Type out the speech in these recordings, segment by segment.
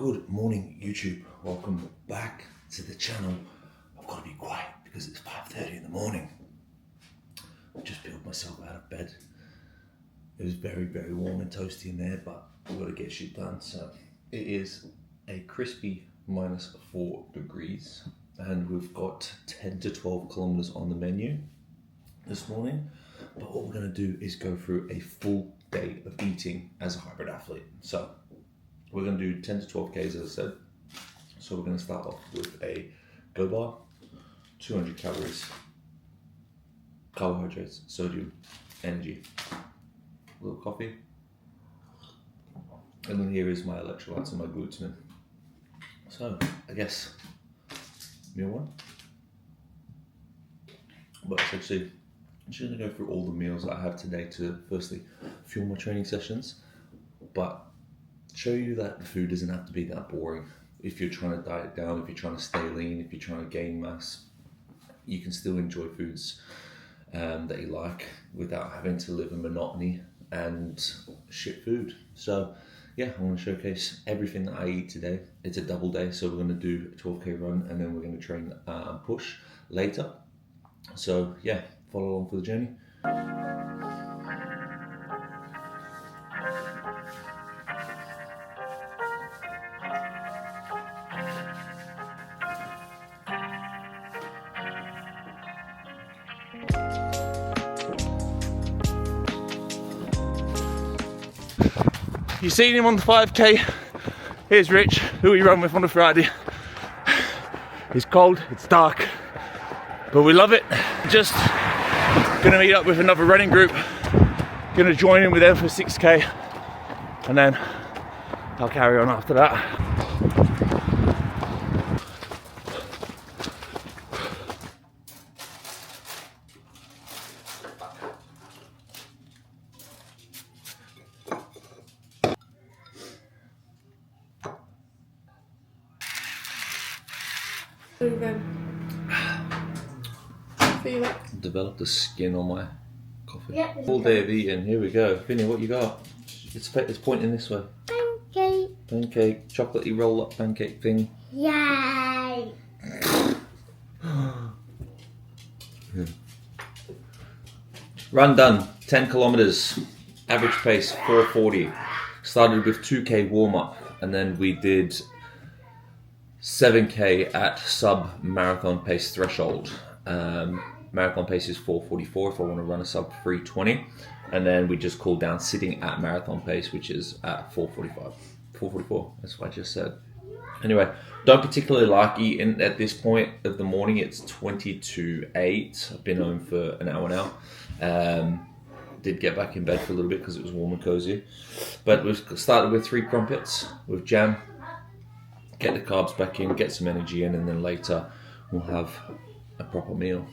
Good morning, YouTube. Welcome back to the channel. I've got to be quiet because it's 5:30 in the morning. I just peeled myself out of bed. It was very, very warm and toasty in there, but we've got to get shit done. So it is a crispy -4 degrees, and we've got 10 to 12 kilometers on the menu this morning. But what we're going to do is go through a full day of eating as a hybrid athlete. So we're going to do 10 to 12 Ks, as I said. So we're going to start off with a Go bar, 200 calories, carbohydrates, sodium, energy, a little coffee, and then here is my electrolytes and my glutamine. So I guess meal one. But essentially, I'm just going to go through all the meals that I have today to firstly fuel my training sessions, but show you that the food doesn't have to be that boring. If you're trying to diet down, if you're trying to stay lean, if you're trying to gain mass, you can still enjoy foods that you like without having to live in monotony and shit food. So yeah, I'm going to showcase everything that I eat today. It's a double day, so we're going to do a 12K run and then we're going to train and push later. So yeah, follow along for the journey. You've seen him on the 5K. Here's Rich, who we run with on a Friday. It's cold, it's dark, but we love it. Just gonna meet up with another running group. Gonna join in with them for 6K, and then I'll carry on after that. Feel it. Developed the skin on my coffee. Yeah, All day of eating. Here we go. Vinny, what you got? It's pointing this way. Pancake. Pancake, chocolatey roll up pancake thing. Yay. Run done. 10 kilometers. Average pace 4:40. Started with 2K warm up, and then we did 7K at sub marathon pace threshold. Marathon pace is 4:44 if I want to run a sub 3:20, and then we just cooled down sitting at marathon pace, which is at 4:45. 4:44, that's what I just said. Anyway, don't particularly like eating at this point of the morning. It's 20 to 8. I've been home for an hour now. Did get back in bed for a little bit because it was warm and cozy. But we've started with 3 crumpets with jam. Get the carbs back in, get some energy in, and then later we'll have a proper meal.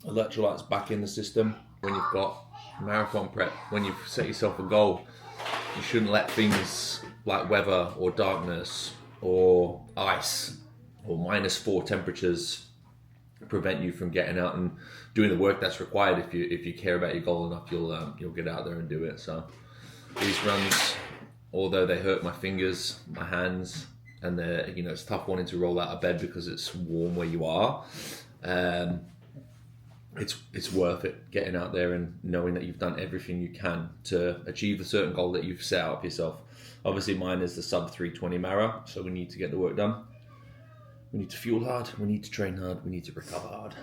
Electrolytes back in the system. When you've got marathon prep, when you've set yourself a goal, you shouldn't let things like weather or darkness or ice or -4 temperatures prevent you from getting out and doing the work that's required. If you care about your goal enough, you'll get out there and do it. So these runs, although they hurt my fingers, my hands, and it's tough wanting to roll out of bed because it's warm where you are. It's worth it getting out there and knowing that you've done everything you can to achieve a certain goal that you've set up yourself. Obviously mine is the sub 3:20 Mara, so we need to get the work done. We need to fuel hard, we need to train hard, we need to recover hard.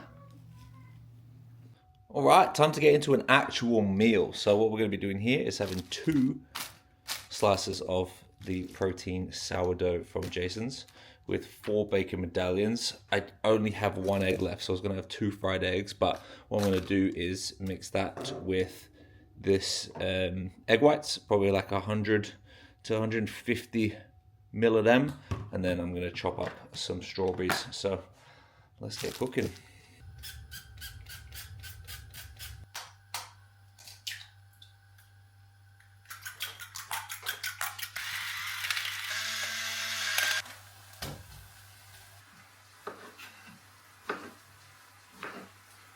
All right, time to get into an actual meal. So what we're going to be doing here is having 2 slices of the protein sourdough from Jason's with 4 bacon medallions. I only have 1 egg left, so I was going to have 2 fried eggs, but what I'm going to do is mix that with this egg whites, probably like 100 to 150 mil of them, and then I'm going to chop up some strawberries. So let's get cooking.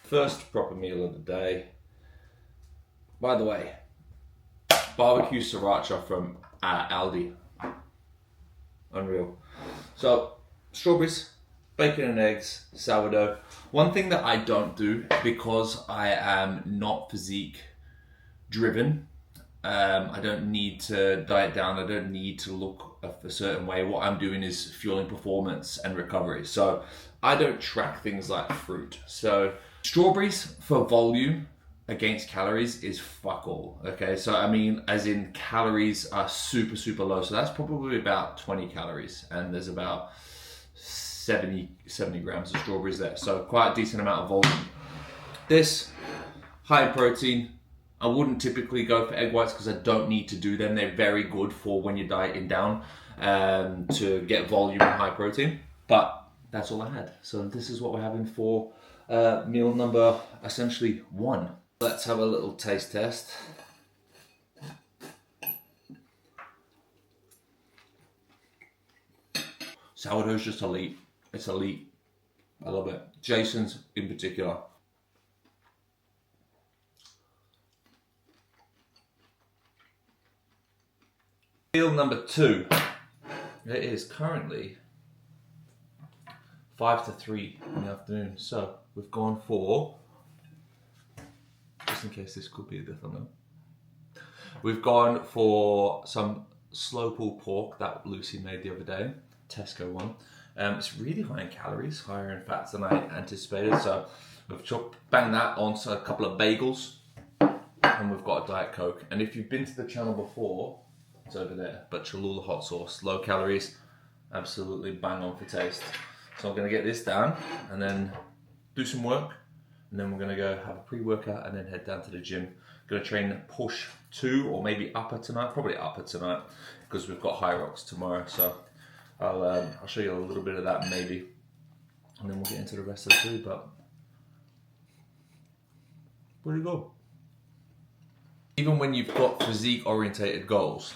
First proper meal of the day. By the way, barbecue sriracha from Aldi. Unreal. So, strawberries, bacon and eggs, sourdough. One thing that I don't do, because I am not physique driven, I don't need to diet down, I don't need to look a certain way. What I'm doing is fueling performance and recovery. So I don't track things like fruit. So strawberries for volume against calories is fuck all. Okay, so I mean, as in calories are super, super low. So that's probably about 20 calories, and there's about 70 grams of strawberries there. So quite a decent amount of volume. This, high in protein. I wouldn't typically go for egg whites because I don't need to do them. They're very good for when you're dieting down to get volume and high protein. But that's all I had. So this is what we're having for meal number essentially 1. Let's have a little taste test. Sourdough's just elite. It's elite. I love it. Jason's in particular. Meal number 2. It is currently 5 to 3 in the afternoon. So we've gone for, just in case this could be the thumbnail, we've gone for some slow pulled pork that Lucy made the other day, Tesco one. It's really high in calories, higher in fats than I anticipated. So we've banged that onto a couple of bagels, and we've got a Diet Coke. And if you've been to the channel before, it's over there, but Cholula hot sauce, low calories, absolutely bang on for taste. So I'm gonna get this down and then do some work, and then we're gonna go have a pre-workout and then head down to the gym. Gonna train push 2 or maybe upper tonight, probably upper tonight, because we've got high rocks tomorrow. So I'll show you a little bit of that maybe, and then we'll get into the rest of the food. But where do you go? Even when you've got physique orientated goals,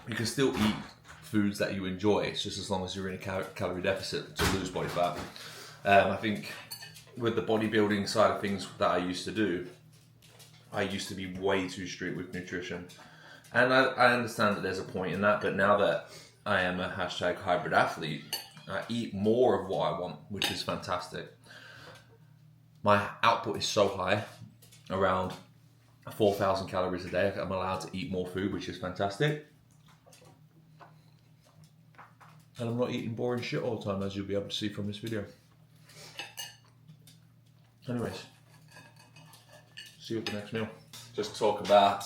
you can still eat foods that you enjoy. It's just as long as you're in a calorie deficit to lose body fat. I think with the bodybuilding side of things that I used to do, I used to be way too strict with nutrition. And I understand that there's a point in that, but now that I am a #hybrid athlete, I eat more of what I want, which is fantastic. My output is so high, around 4,000 calories a day. I'm allowed to eat more food, which is fantastic. And I'm not eating boring shit all the time, as you'll be able to see from this video. Anyways, see you at the next meal. Just talk about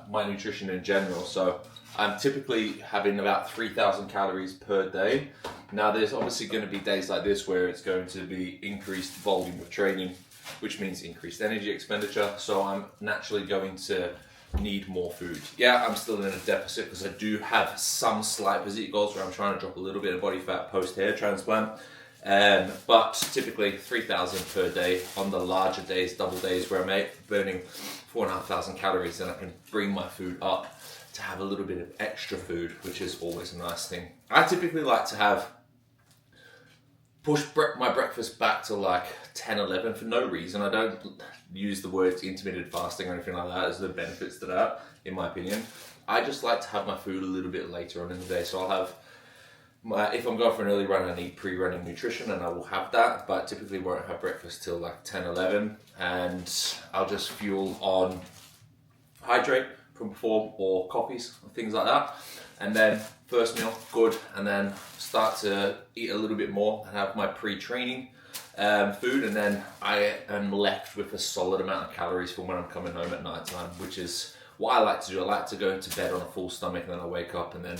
my nutrition in general. So I'm typically having about 3,000 calories per day. Now there's obviously going to be days like this where it's going to be increased volume of training, which means increased energy expenditure. So I'm naturally going to need more food. Yeah, I'm still in a deficit because I do have some slight physique goals where I'm trying to drop a little bit of body fat post hair transplant. But typically 3,000 per day. On the larger days, double days, where I'm burning 4,500 calories, then I can bring my food up to have a little bit of extra food, which is always a nice thing. I typically like to push my breakfast back to like 10, 11 for no reason. I don't use the words intermittent fasting or anything like that. There's no benefits to that, in my opinion. I just like to have my food a little bit later on in the day. So I'll have if I'm going for an early run, I need pre-running nutrition, and I will have that, but typically won't have breakfast till like 10, 11, and I'll just fuel on hydrate from before, or coffees, or things like that. And then first meal, good, and then start to eat a little bit more and have my pre-training food, and then I am left with a solid amount of calories for when I'm coming home at night time, which is what I like to do. I like to go to bed on a full stomach, and then I wake up and then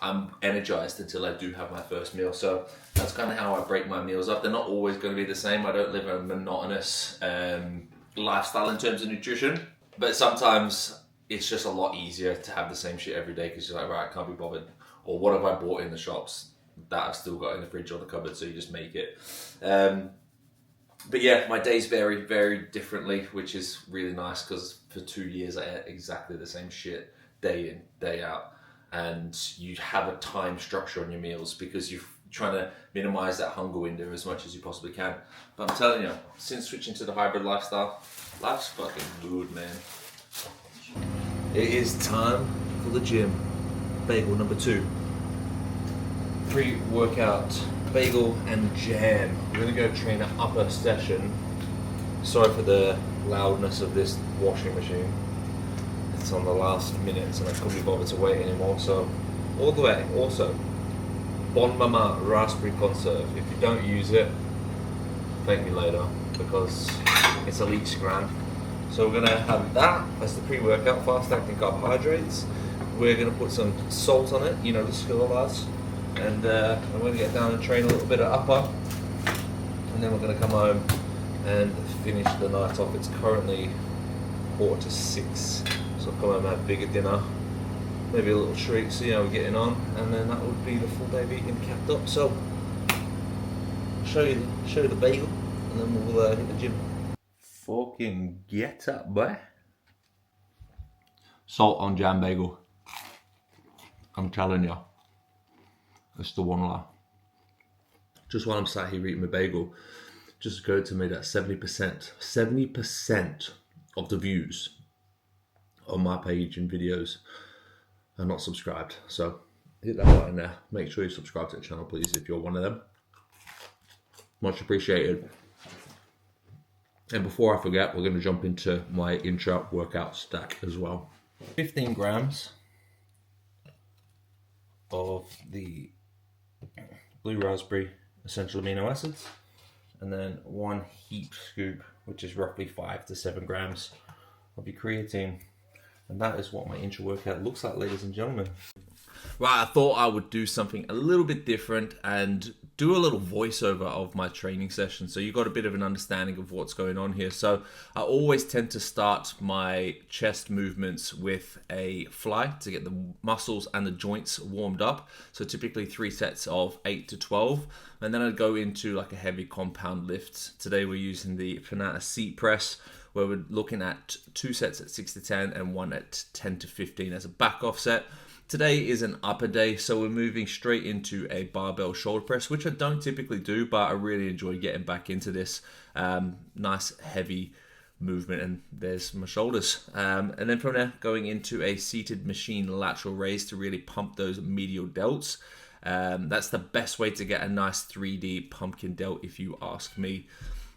I'm energized until I do have my first meal. So that's kind of how I break my meals up. They're not always going to be the same. I don't live a monotonous lifestyle in terms of nutrition, but sometimes it's just a lot easier to have the same shit every day because you're like, right, I can't be bothered. Or what have I bought in the shops that I've still got in the fridge or the cupboard, so you just make it. But yeah, my days vary very differently, which is really nice because for 2 years I ate exactly the same shit day in, day out. And you have a time structure on your meals because you're trying to minimize that hunger window as much as you possibly can. But I'm telling you, since switching to the hybrid lifestyle, life's fucking good, man. It is time for the gym. Bagel number 2. Pre-workout bagel and jam. We're gonna go train an upper session. Sorry for the loudness of this washing machine. It's on the last minutes and I couldn't be bothered to wait anymore. So, all the way. Also, Bon Mama raspberry conserve. If you don't use it, thank me later because it's elite scran. So we're gonna have that as the pre-workout, fast-acting carbohydrates. We're gonna put some salt on it, you know the skill of us, and I'm gonna get down and train a little bit of upper, and then we're gonna come home and finish the night off. It's currently 5:45, so I'll come home and have a bigger dinner, maybe a little treat, see how we're getting on, and then that would be the full day of eating capped up. So I'll show you the bagel, and then we'll hit the gym. Fucking get up, boy. Salt on jam bagel. I'm telling you, it's the one lie. Just while I'm sat here eating my bagel, just occurred to me that 70% of the views on my page and videos are not subscribed. So hit that button there. Make sure you subscribe to the channel, please, if you're one of them. Much appreciated. And before I forget, we're going to jump into my intra-workout stack as well. 15 grams of the blue raspberry essential amino acids, and then 1 heap scoop, which is roughly 5 to 7 grams of your creatine. And that is what my intra-workout looks like, ladies and gentlemen. Right, I thought I would do something a little bit different and do a little voiceover of my training session so you got a bit of an understanding of what's going on here. So I always tend to start my chest movements with a fly to get the muscles and the joints warmed up. So typically 3 sets of 8 to 12, and then I'd go into like a heavy compound lift. Today we're using the Fanata seat press, where we're looking at 2 sets at 6 to 10 and 1 at 10 to 15 as a back offset. Today is an upper day, so we're moving straight into a barbell shoulder press, which I don't typically do, but I really enjoy getting back into this nice heavy movement. And there's my shoulders. And then from there, going into a seated machine lateral raise to really pump those medial delts. That's the best way to get a nice 3D pumpkin delt, if you ask me.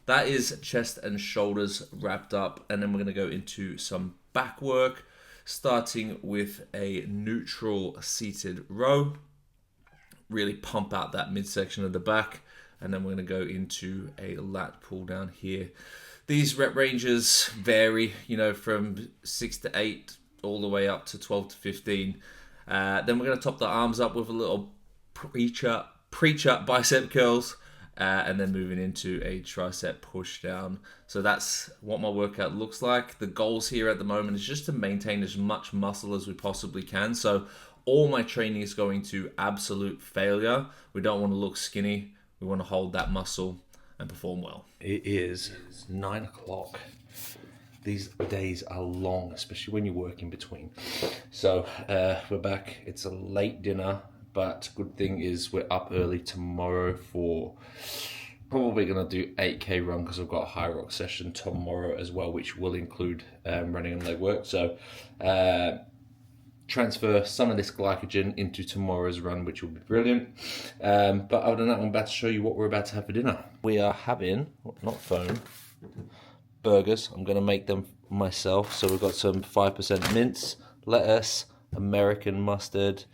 That is chest and shoulders wrapped up, and then we're going to go into some back work, starting with a neutral seated row. Really pump out that midsection of the back, and then we're going to go into a lat pull down here. These rep ranges vary, you know, from 6 to 8 all the way up to 12 to 15. Then we're going to top the arms up with a little preacher bicep curls. And then moving into a tricep push down. So that's what my workout looks like. The goals here at the moment is just to maintain as much muscle as we possibly can. So all my training is going to absolute failure. We don't want to look skinny. We want to hold that muscle and perform well. It is 9 o'clock. These days are long, especially when you work in between. So we're back. It's a late dinner. But good thing is we're up early tomorrow for probably going to do 8K run, because I've got a high rock session tomorrow as well, which will include running and leg work. So transfer some of this glycogen into tomorrow's run, which will be brilliant. But other than that, I'm about to show you what we're about to have for dinner. We are having, not phone, burgers. I'm going to make them myself. So we've got some 5% mince, lettuce, American mustard,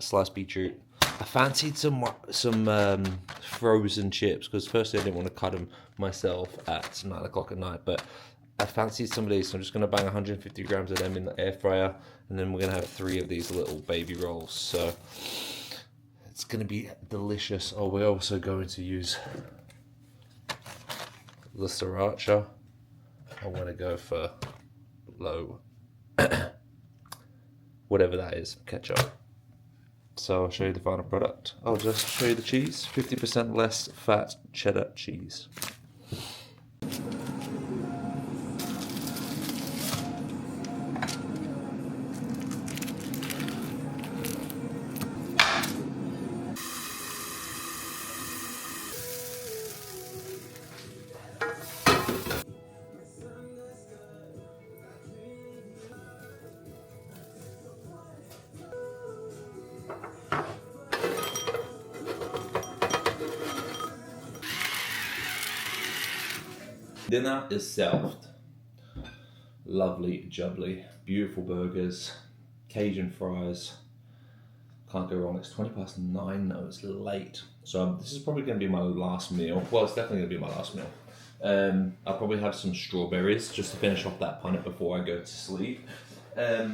sliced beetroot. I fancied some frozen chips, because firstly I didn't want to cut them myself at 9 o'clock at night, but I fancied some of these, so I'm just going to bang 150 grams of them in the air fryer, and then we're going to have 3 of these little baby rolls. So it's going to be delicious. Oh, we're also going to use the sriracha. I'm going to go for low whatever that is, ketchup. So I'll show you the final product. I'll just show you the cheese. 50% less fat cheddar cheese. Dinner is served. Lovely jubbly, beautiful burgers, Cajun fries. Can't go wrong. It's 9:20 now. It's late, so this is probably going to be my last meal. Well, it's definitely going to be my last meal. I'll probably have some strawberries just to finish off that punnet before I go to sleep. But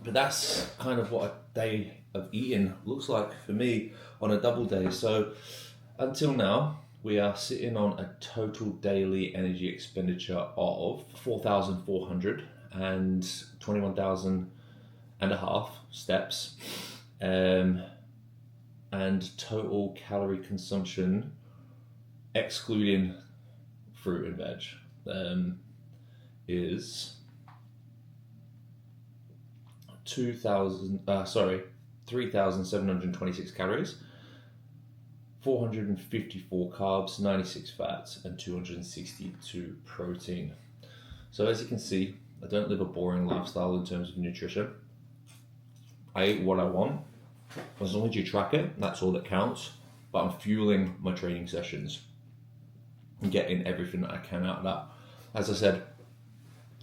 that's kind of what a day of eating looks like for me on a double day. So until now, we are sitting on a total daily energy expenditure of 4,400 and 21,500 steps, and total calorie consumption, excluding fruit and veg, is 3,726 calories, 454 carbs, 96 fats, and 262 protein. So as you can see, I don't live a boring lifestyle in terms of nutrition. I eat what I want. As long as you track it, that's all that counts. But I'm fueling my training sessions and getting everything that I can out of that. As I said,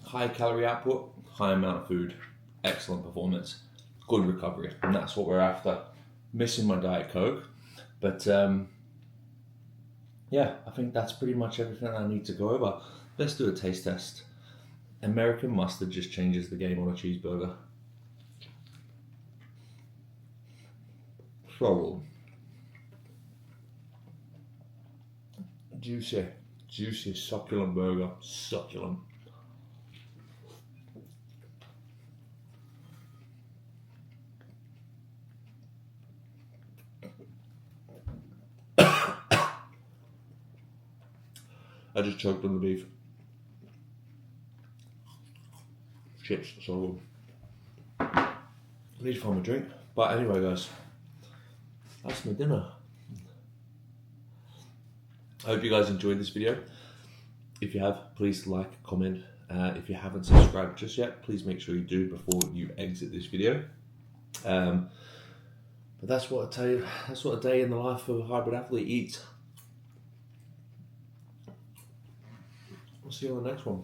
high calorie output, high amount of food, excellent performance, good recovery, and that's what we're after. Missing my Diet Coke, but yeah, I think that's pretty much everything I need to go over. Let's do a taste test. American mustard just changes the game on a cheeseburger. So juicy, succulent burger, succulent. I just choked on the beef. Chips, so I need to find my drink. But anyway, guys, that's my dinner. I hope you guys enjoyed this video. If you have, please like, comment. If you haven't subscribed just yet, please make sure you do before you exit this video. But that's what a day in the life of a hybrid athlete eats. We'll see you on the next one.